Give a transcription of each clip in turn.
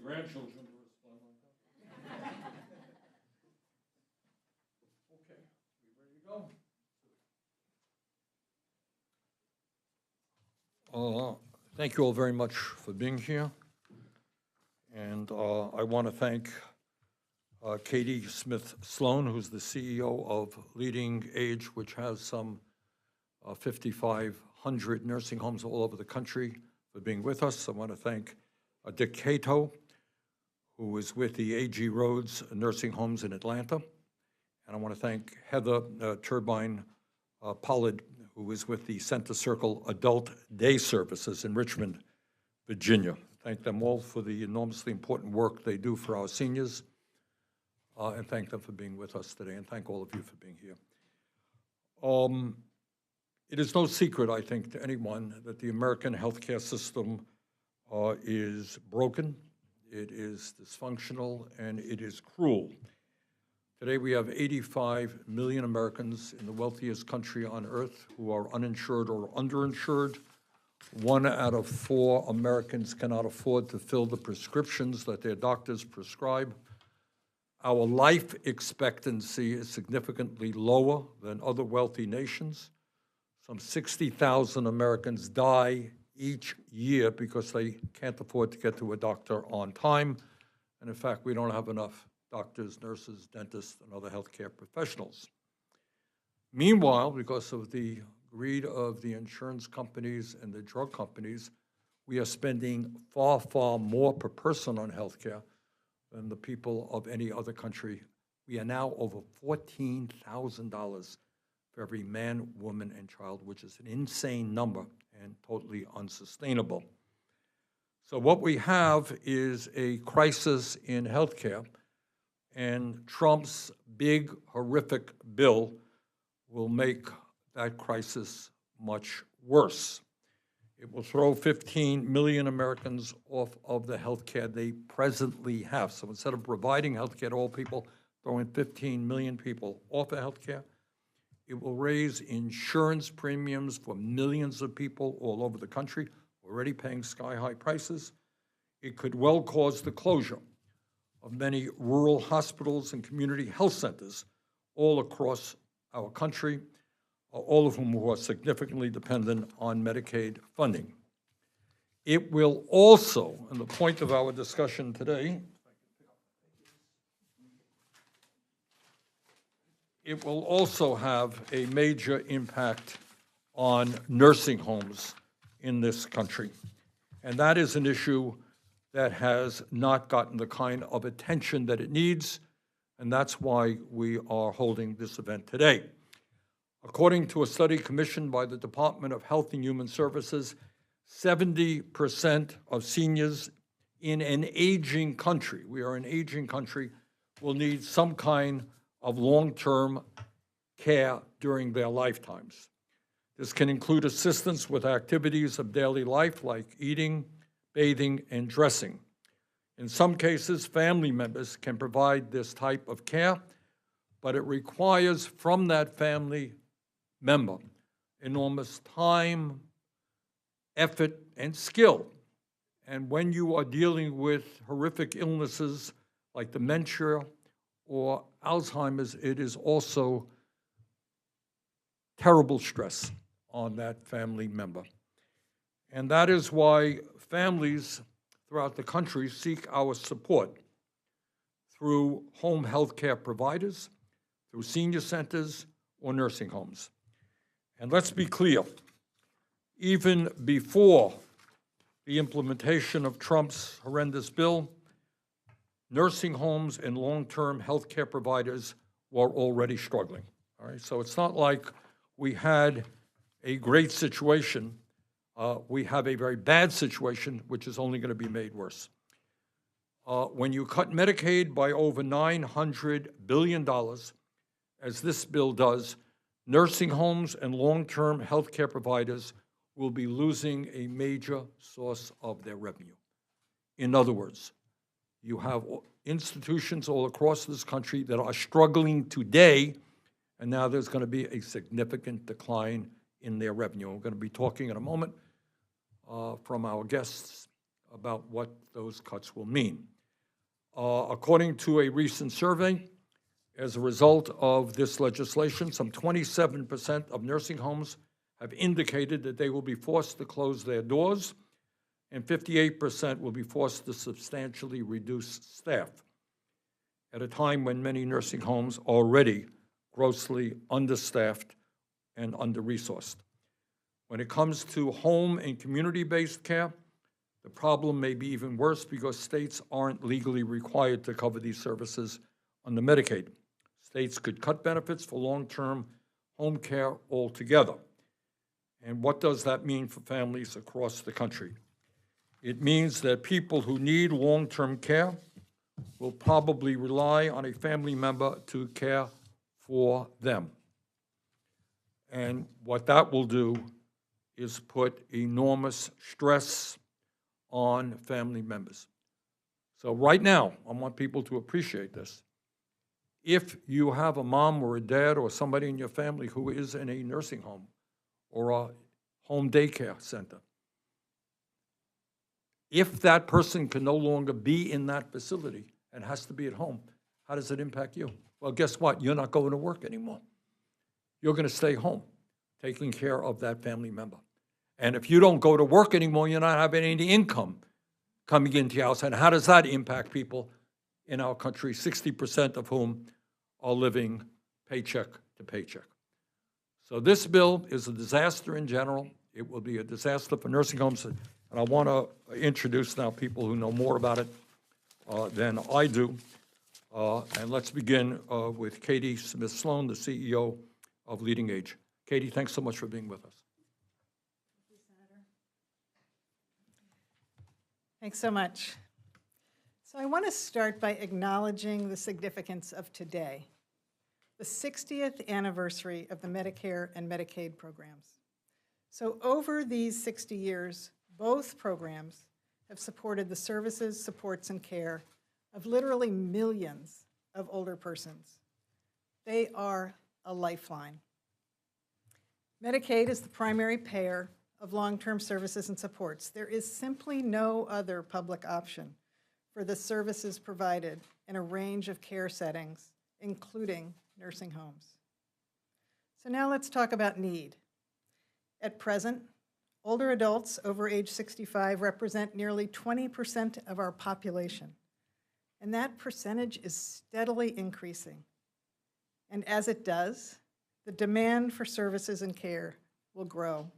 Grandchildren to respond like that. Okay, we ready to go? Thank you all very much for being here. And I want to thank Katie Smith Sloan, who's the CEO of LeadingAge, which has some 5,500 nursing homes all over the country, for being with us. I want to thank Deke Cateau, who is with the AG Rhodes Nursing Homes in Atlanta. And I want to thank Heather Turbyne-Pollard, who is with the Center Circle Adult Day Services in Richmond, Virginia. Thank them all for the enormously important work they do for our seniors, and thank them for being with us today, and thank all of you for being here. It is no secret, I think, to anyone that the American healthcare system is broken. It is dysfunctional, and it is cruel. Today we have 85 million Americans in the wealthiest country on earth who are uninsured or underinsured. 1 out of 4 Americans cannot afford to fill the prescriptions that their doctors prescribe. Our life expectancy is significantly lower than other wealthy nations. Some 60,000 Americans die each year because they can't afford to get to a doctor on time. And in fact, we don't have enough doctors, nurses, dentists, and other healthcare professionals. Meanwhile, because of the greed of the insurance companies and the drug companies, we are spending far, far more per person on healthcare than the people of any other country. We are now over $14,000 for every man, woman, and child, which is an insane number and totally unsustainable. So what we have is a crisis in healthcare, and Trump's big, horrific bill will make that crisis much worse. It will throw 15 million Americans off of the health care they presently have. So instead of providing health care to all people, throwing 15 million people off of health care, it will raise insurance premiums for millions of people all over the country, already paying sky-high prices. It could well cause the closure of many rural hospitals and community health centers all across our country, all of whom are significantly dependent on Medicaid funding. It will also, and the point of our discussion today, it will also have a major impact on nursing homes in this country. And that is an issue that has not gotten the kind of attention that it needs, and that's why we are holding this event today. According to a study commissioned by the Department of Health and Human Services, 70% of seniors in an aging country, we are an aging country, will need some kind of long-term care during their lifetimes. This can include assistance with activities of daily life like eating, bathing, and dressing. In some cases, family members can provide this type of care, but it requires from that family member enormous time, effort, and skill. And when you are dealing with horrific illnesses like dementia or Alzheimer's, it is also terrible stress on that family member. And that is why families throughout the country seek our support through home health care providers, through senior centers, or nursing homes. And let's be clear, even before the implementation of Trump's horrendous bill, nursing homes and long-term health care providers were already struggling. All right, so it's not like we had a great situation. We have a very bad situation, which is only going to be made worse. When you cut Medicaid by over $900 billion, as this bill does, nursing homes and long-term health care providers will be losing a major source of their revenue. In other words, you have institutions all across this country that are struggling today, and now there's going to be a significant decline in their revenue. We're going to be talking in a moment from our guests about what those cuts will mean. According to a recent survey, as a result of this legislation, some 27% of nursing homes have indicated that they will be forced to close their doors, and 58% will be forced to substantially reduce staff at a time when many nursing homes are already grossly understaffed and under-resourced. When it comes to home and community-based care, the problem may be even worse because states aren't legally required to cover these services under Medicaid. States could cut benefits for long-term home care altogether. And what does that mean for families across the country? It means that people who need long-term care will probably rely on a family member to care for them. And what that will do is put enormous stress on family members. So right now, I want people to appreciate this. If you have a mom or a dad or somebody in your family who is in a nursing home or a home daycare center, if that person can no longer be in that facility and has to be at home, how does it impact you? Well, guess what? You're not going to work anymore. You're going to stay home taking care of that family member. And if you don't go to work anymore, you're not having any income coming into your house. And how does that impact people in our country, 60% of whom are living paycheck to paycheck? So this bill is a disaster in general. It will be a disaster for nursing homes. And I want to introduce now people who know more about it than I do. And let's begin with Katie Smith Sloan, the CEO of LeadingAge. Katie, thanks so much for being with us. Thank you, Senator. Thanks so much. So I want to start by acknowledging the significance of today, the 60th anniversary of the Medicare and Medicaid programs. So over these 60 years, both programs have supported the services, supports, and care of literally millions of older persons. They are a lifeline. Medicaid is the primary payer of long-term services and supports. There is simply no other public option for the services provided in a range of care settings, including nursing homes. So now let's talk about need. At present, older adults over age 65 represent nearly 20% of our population, and that percentage is steadily increasing. And as it does, the demand for services and care will grow.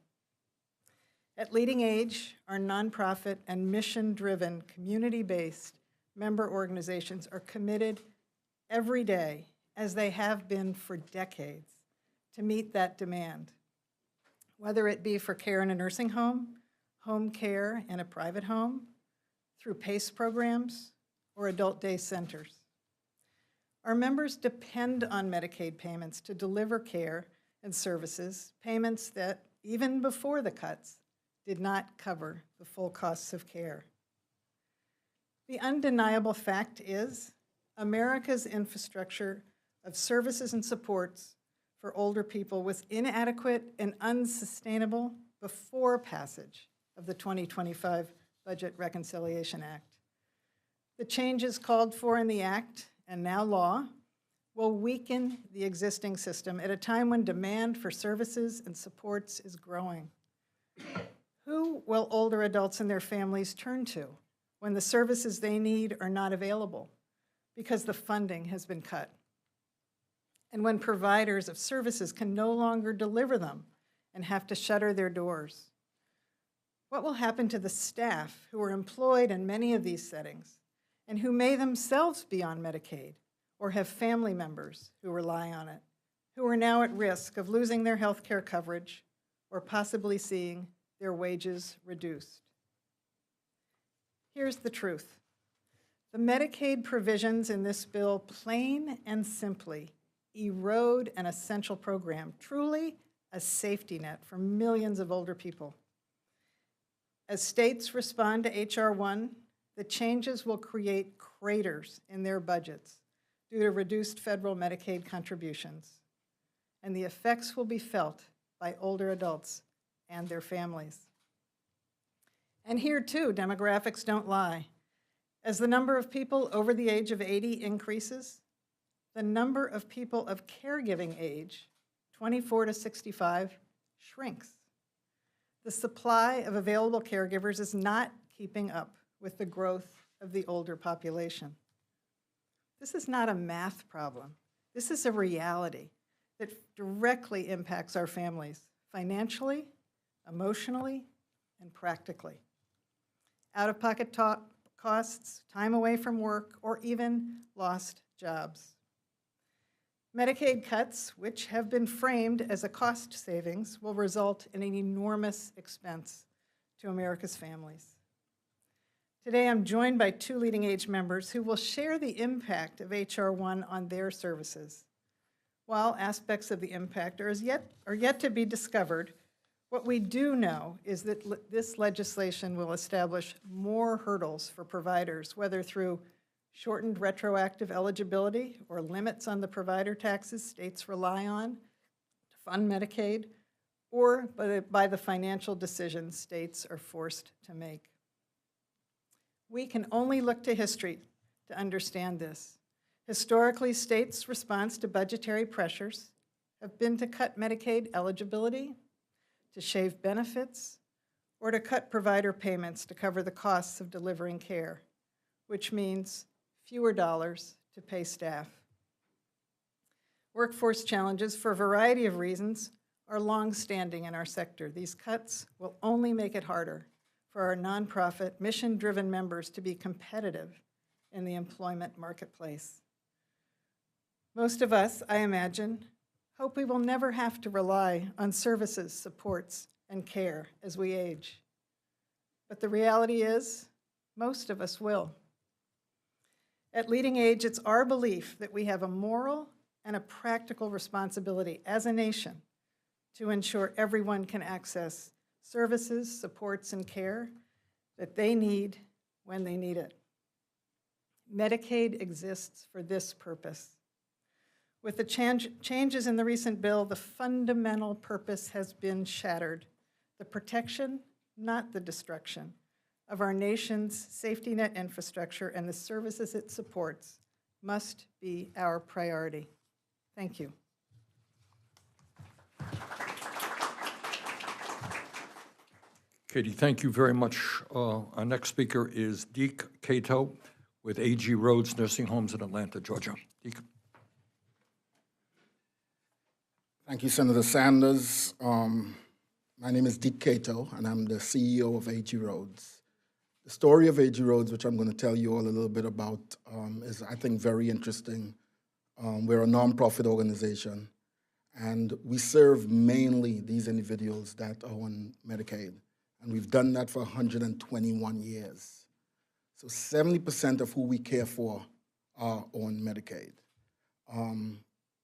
At LeadingAge, our nonprofit and mission-driven, community-based member organizations are committed every day, as they have been for decades, to meet that demand, whether it be for care in a nursing home, home care in a private home, through PACE programs, or adult day centers. Our members depend on Medicaid payments to deliver care and services, payments that, even before the cuts, did not cover the full costs of care. The undeniable fact is America's infrastructure of services and supports for older people was inadequate and unsustainable before passage of the 2025 Budget Reconciliation Act. The changes called for in the Act, and now law, will weaken the existing system at a time when demand for services and supports is growing. Who will older adults and their families turn to when the services they need are not available because the funding has been cut? And when providers of services can no longer deliver them and have to shutter their doors? What will happen to the staff who are employed in many of these settings and who may themselves be on Medicaid or have family members who rely on it, who are now at risk of losing their health care coverage or possibly seeing their wages reduced? Here's the truth. The Medicaid provisions in this bill plain and simply erode an essential program, truly a safety net for millions of older people. As states respond to H.R. 1, the changes will create craters in their budgets due to reduced federal Medicaid contributions, and the effects will be felt by older adults and their families. And here, too, demographics don't lie. As the number of people over the age of 80 increases, the number of people of caregiving age, 24 to 65, shrinks. The supply of available caregivers is not keeping up with the growth of the older population. This is not a math problem. This is a reality that directly impacts our families financially, emotionally, and practically. Out-of-pocket costs, time away from work, or even lost jobs. Medicaid cuts, which have been framed as a cost savings, will result in an enormous expense to America's families. Today, I'm joined by two LeadingAge members who will share the impact of H.R. 1 on their services. While aspects of the impact are yet to be discovered, what we do know is that this legislation will establish more hurdles for providers, whether through shortened retroactive eligibility or limits on the provider taxes states rely on to fund Medicaid, or by the financial decisions states are forced to make. We can only look to history to understand this. Historically, states' response to budgetary pressures have been to cut Medicaid eligibility, to shave benefits, or to cut provider payments to cover the costs of delivering care, which means fewer dollars to pay staff. Workforce challenges, for a variety of reasons, are long-standing in our sector. These cuts will only make it harder for our nonprofit, mission-driven members to be competitive in the employment marketplace. Most of us, I imagine, hope we will never have to rely on services, supports, and care as we age. But the reality is, most of us will. At LeadingAge, it's our belief that we have a moral and a practical responsibility as a nation to ensure everyone can access services, supports, and care that they need when they need it. Medicaid exists for this purpose. With the changes in the recent bill, the fundamental purpose has been shattered. The protection, not the destruction, of our nation's safety net infrastructure and the services it supports must be our priority. Thank you. Katie, thank you very much. Our next speaker is Deke Cateau with AG Rhodes Nursing Homes in Atlanta, Georgia. Deke. Thank you, Senator Sanders. My name is Deke Cateau, and I'm the CEO of AG Rhodes. The story of AG Rhodes, which I'm going to tell you all a little bit about, is, I think, very interesting. We're a nonprofit organization, and we serve mainly these individuals that are on Medicaid, and we've done that for 121 years. So 70% of who we care for are on Medicaid.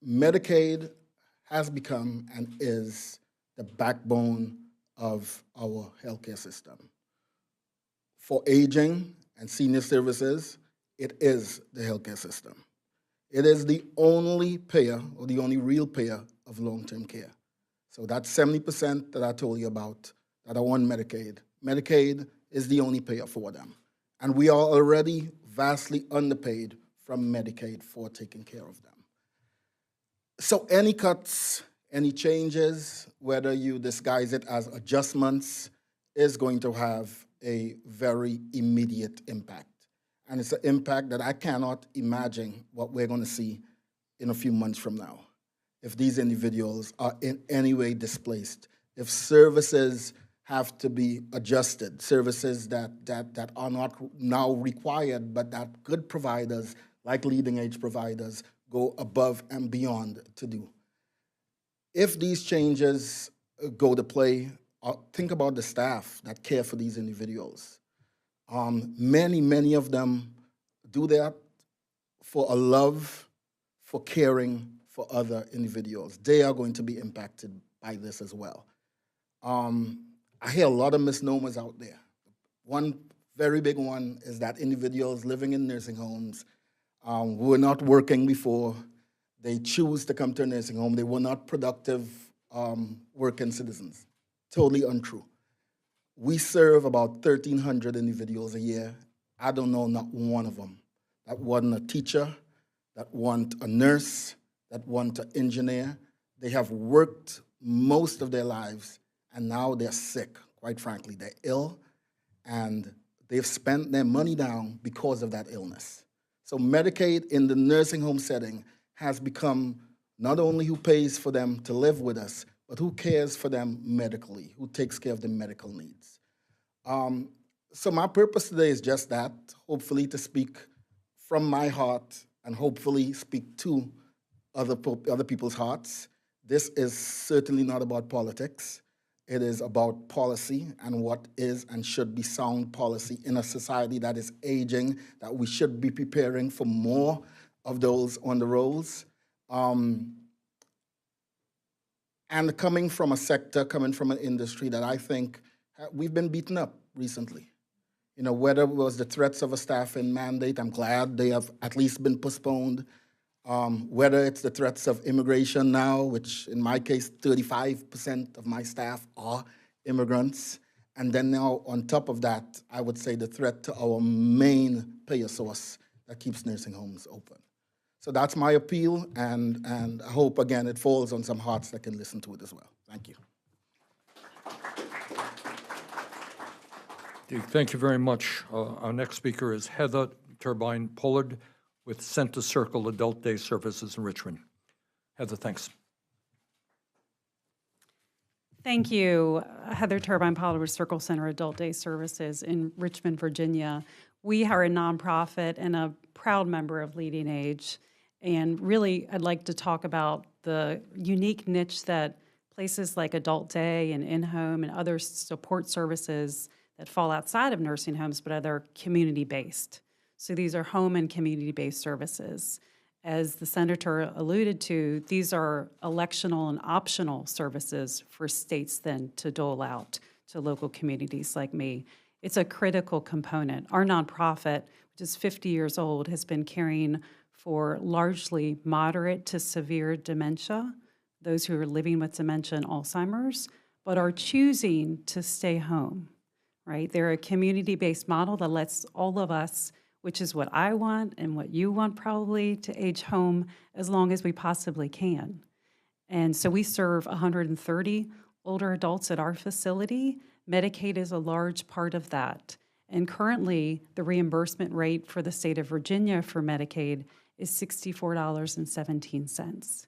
Medicaid has become and is the backbone of our healthcare system. For aging and senior services, it is the healthcare system. It is the only payer, or the only real payer, of long-term care. So that 70% that I told you about that are on Medicaid, Medicaid is the only payer for them. And we are already vastly underpaid from Medicaid for taking care of them. So any cuts, any changes, whether you disguise it as adjustments, is going to have a very immediate impact. And it's an impact that I cannot imagine what we're going to see in a few months from now. If these individuals are in any way displaced, if services have to be adjusted, services that are not now required, but that good providers, like LeadingAge providers, go above and beyond to do. If these changes go to play, think about the staff that care for these individuals. Many of them do that for a love, for caring for other individuals. They are going to be impacted by this as well. I hear a lot of misnomers out there. One very big one is that individuals living in nursing homes who were not working before, they choose to come to a nursing home. They were not productive working citizens. Totally untrue. We serve about 1,300 individuals a year. I don't know not one of them that wasn't a teacher, that wasn't a nurse, that wasn't an engineer. They have worked most of their lives, and now they're sick, quite frankly. They're ill, and they've spent their money down because of that illness. So Medicaid in the nursing home setting has become not only who pays for them to live with us, but who cares for them medically, who takes care of their medical needs. So my purpose today is just that, hopefully to speak from my heart and hopefully speak to other people's hearts. This is certainly not about politics. It is about policy and what is and should be sound policy in a society that is aging, that we should be preparing for more of those on the rolls. And coming from a sector, coming from an industry that I think we've been beaten up recently. You know, whether it was the threats of a staffing mandate, I'm glad they have at least been postponed. Whether it's the threats of immigration now, which in my case, 35% of my staff are immigrants. And then now on top of that, I would say the threat to our main payer source that keeps nursing homes open. So that's my appeal, and I hope, again, it falls on some hearts that can listen to it as well. Thank you. Thank you very much. Our next speaker is Heather Turbyne-Pollard with Center Circle Adult Day Services in Richmond. Heather, thanks. Thank you. Heather Turbyne-Pollard with Circle Center Adult Day Services in Richmond, Virginia. We are a nonprofit and a proud member of LeadingAge. And really, I'd like to talk about the unique niche that places like Adult Day and in-home and other support services that fall outside of nursing homes but are community-based. So these are home and community-based services. as the senator alluded to, these are electional and optional services for states then to dole out to local communities like me. It's a critical component. Our nonprofit, which is 50 years old, has been caring for largely moderate to severe dementia, those who are living with dementia and Alzheimer's, but are choosing to stay home, right? They're a community-based model that lets all of us, which is what I want and what you want probably, to age home as long as we possibly can. And so we serve 130 older adults at our facility. Medicaid is a large part of that. And currently, the reimbursement rate for the state of Virginia for Medicaid is $64.17.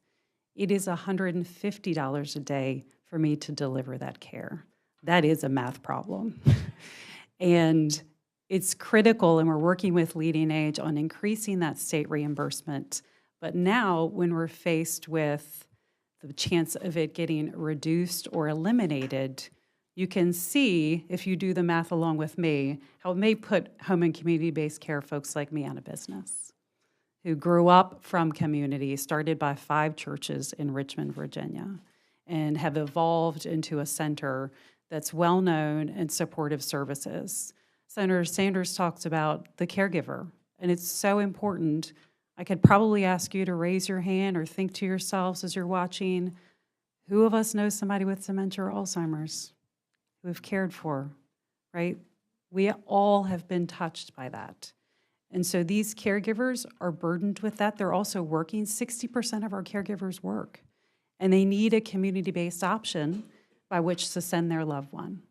It is $150 a day for me to deliver that care. That is a math problem. And it's critical, and we're working with LeadingAge on increasing that state reimbursement. But now, when we're faced with the chance of it getting reduced or eliminated, you can see, if you do the math along with me, how it may put home and community-based care folks like me out of business, who grew up from communities started by 5 churches in Richmond, Virginia, and have evolved into a center that's well-known and supportive services. Senator Sanders talks about the caregiver, and it's so important. I could probably ask you to raise your hand or think to yourselves as you're watching, who of us knows somebody with dementia or Alzheimer's who we've cared for, right? We all have been touched by that. And so these caregivers are burdened with that. They're also working. 60% of our caregivers work, and they need a community-based option by which to send their loved one.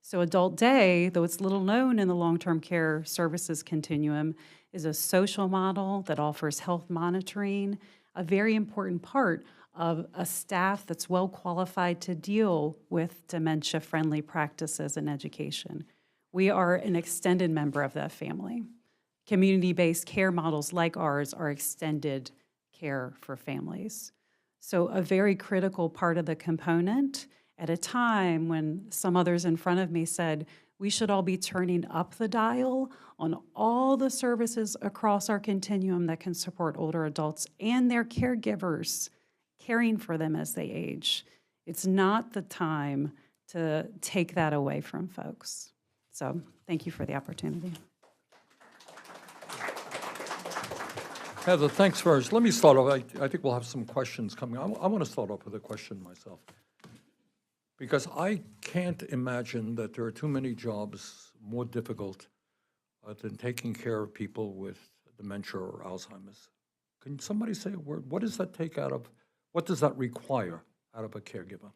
So Adult Day, though it's little known in the long-term care services continuum, is a social model that offers health monitoring, a very important part of a staff that's well qualified to deal with dementia-friendly practices and education. We are an extended member of that family. Community-based care models like ours are extended care for families. So a very critical part of the component at a time when some others in front of me said we should all be turning up the dial on all the services across our continuum that can support older adults and their caregivers, caring for them as they age. It's not the time to take that away from folks. So thank you for the opportunity. Heather, thanks first. Let me start off. I think we'll have some questions coming. I want to start off with a question myself, because I can't imagine that there are too many jobs more difficult than taking care of people with dementia or Alzheimer's. Can somebody say a word? What does that take out of, what does that require out of a caregiver?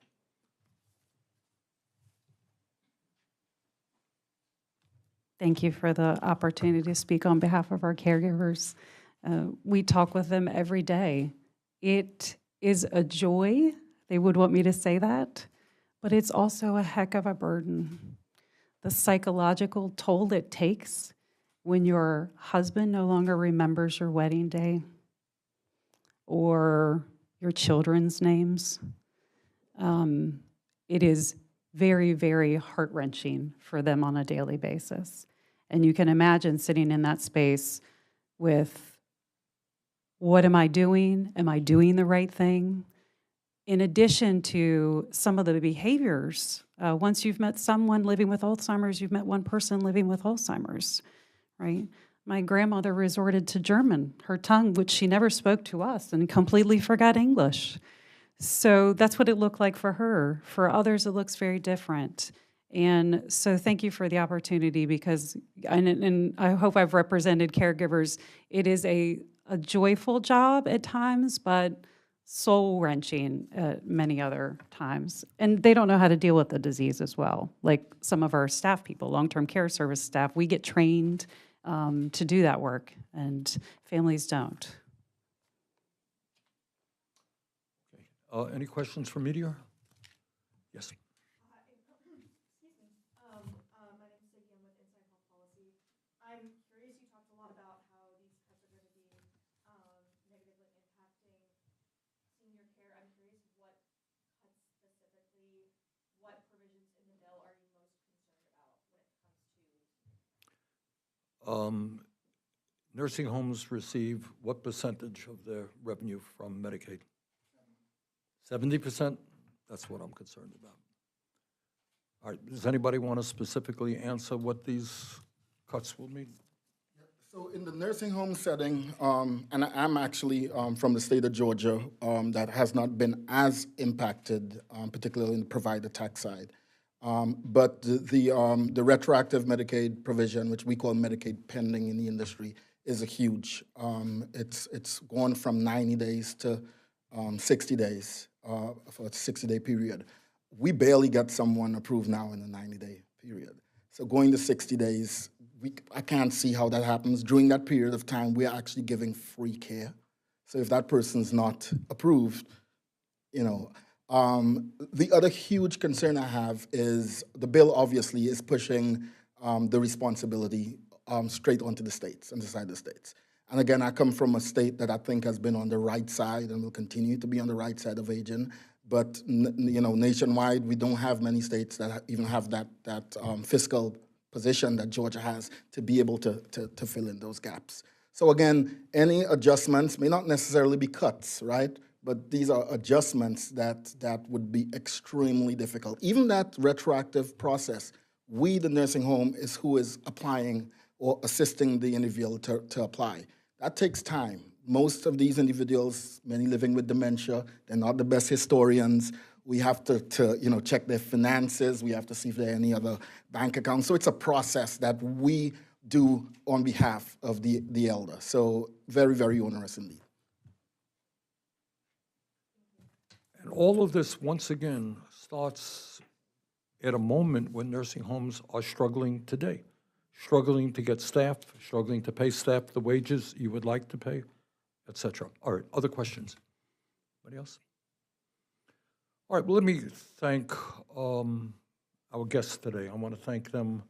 Thank you for the opportunity to speak on behalf of our caregivers. We talk with them every day. It is a joy. They would want me to say that, but it's also a heck of a burden. The psychological toll it takes when your husband no longer remembers your wedding day or your children's names. It is very, very heart-wrenching for them on a daily basis. And you can imagine sitting in that space with, what am I doing? Am I doing the right thing? In addition to some of the behaviors, once you've met someone living with Alzheimer's, you've met one person living with Alzheimer's, right? My grandmother resorted to German, her tongue, which she never spoke to us, and completely forgot English. So that's what it looked like for her. For others, it looks very different. And so thank you for the opportunity, because, and I hope I've represented caregivers. It is a joyful job at times, but soul-wrenching at many other times. And they don't know how to deal with the disease as well. Like some of our staff people, long-term care service staff, we get trained to do that work, and families don't. Okay. Any questions for media? Yes. I'm curious, you talked a lot about how these cuts are going to be negatively impacting senior care. I'm curious what cuts specifically, what provisions in the bill are you most concerned about when it comes to? nursing homes receive what percentage of their revenue from Medicaid? 70%? That's what I'm concerned about. All right, does anybody want to specifically answer what these cuts will mean? So in the nursing home setting, and I'm actually from the state of Georgia that has not been as impacted, particularly in the provider tax side. But the retroactive Medicaid provision, which we call Medicaid pending in the industry, is a huge. It's gone from 90 days to 60 days for a 60-day period. We barely get someone approved now in a 90-day period. So going to 60 days, I can't see how that happens. During that period of time, we are actually giving free care. So if that person's not approved, the other huge concern I have is the bill obviously is pushing the responsibility straight onto the states and decide the states. And again, I come from a state that I think has been on the right side and will continue to be on the right side of aging. But nationwide, we don't have many states that even have that fiscal position that Georgia has to be able to fill in those gaps. So again, any adjustments may not necessarily be cuts, right? But these are adjustments that would be extremely difficult. Even that retroactive process, we, the nursing home, is who is applying or assisting the individual to apply. That takes time. Most of these individuals, many living with dementia, they're not the best historians. We have to check their finances. We have to see if there are any other bank accounts. So it's a process that we do on behalf of the elder. So very, very onerous indeed. And all of this, once again, starts at a moment when nursing homes are struggling today, struggling to get staff, struggling to pay staff the wages you would like to pay, et cetera. All right, other questions? Anybody else? All right, well, let me thank our guests today. I want to thank them.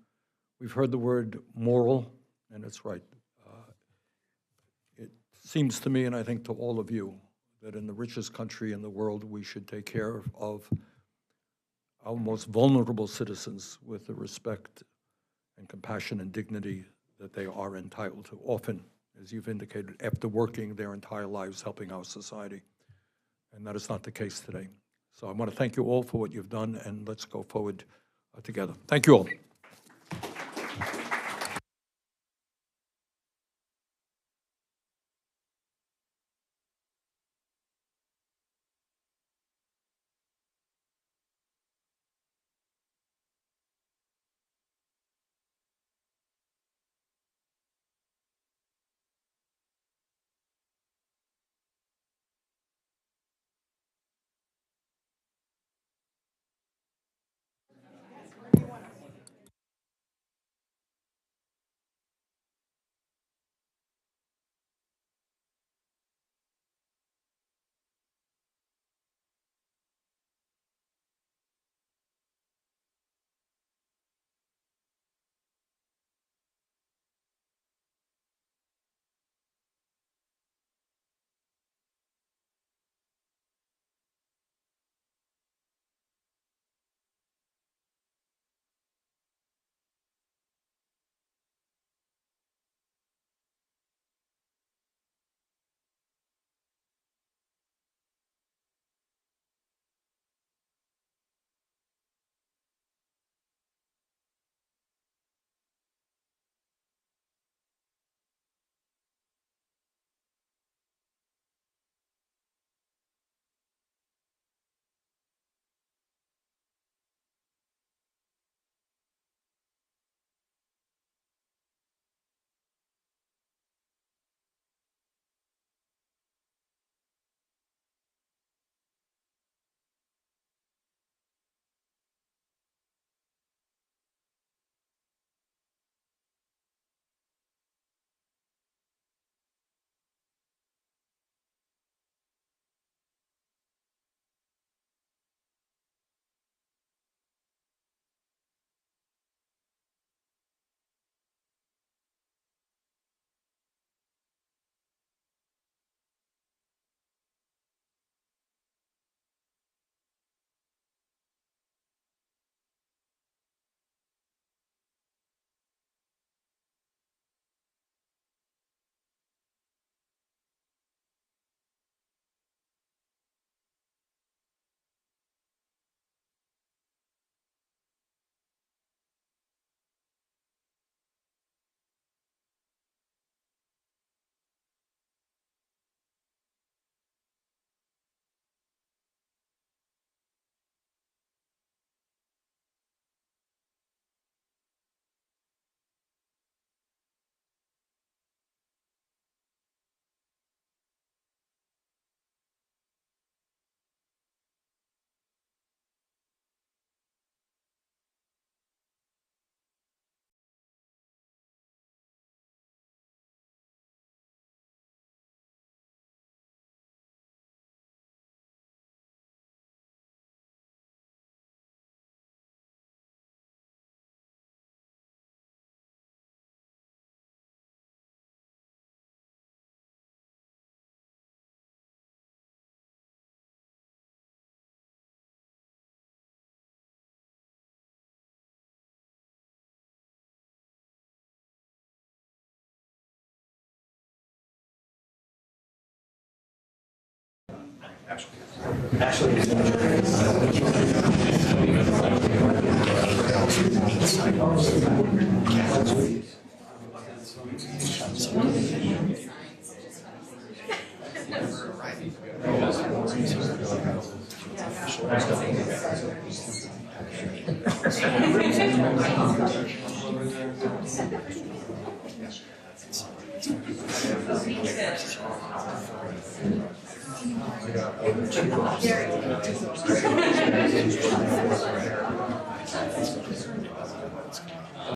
We've heard the word moral, and it's right. It seems to me, and I think to all of you, that in the richest country in the world, we should take care of our most vulnerable citizens with the respect and compassion and dignity that they are entitled to, often, as you've indicated, after working their entire lives helping our society. And that is not the case today. So I want to thank you all for what you've done, and let's go forward together. Thank you all.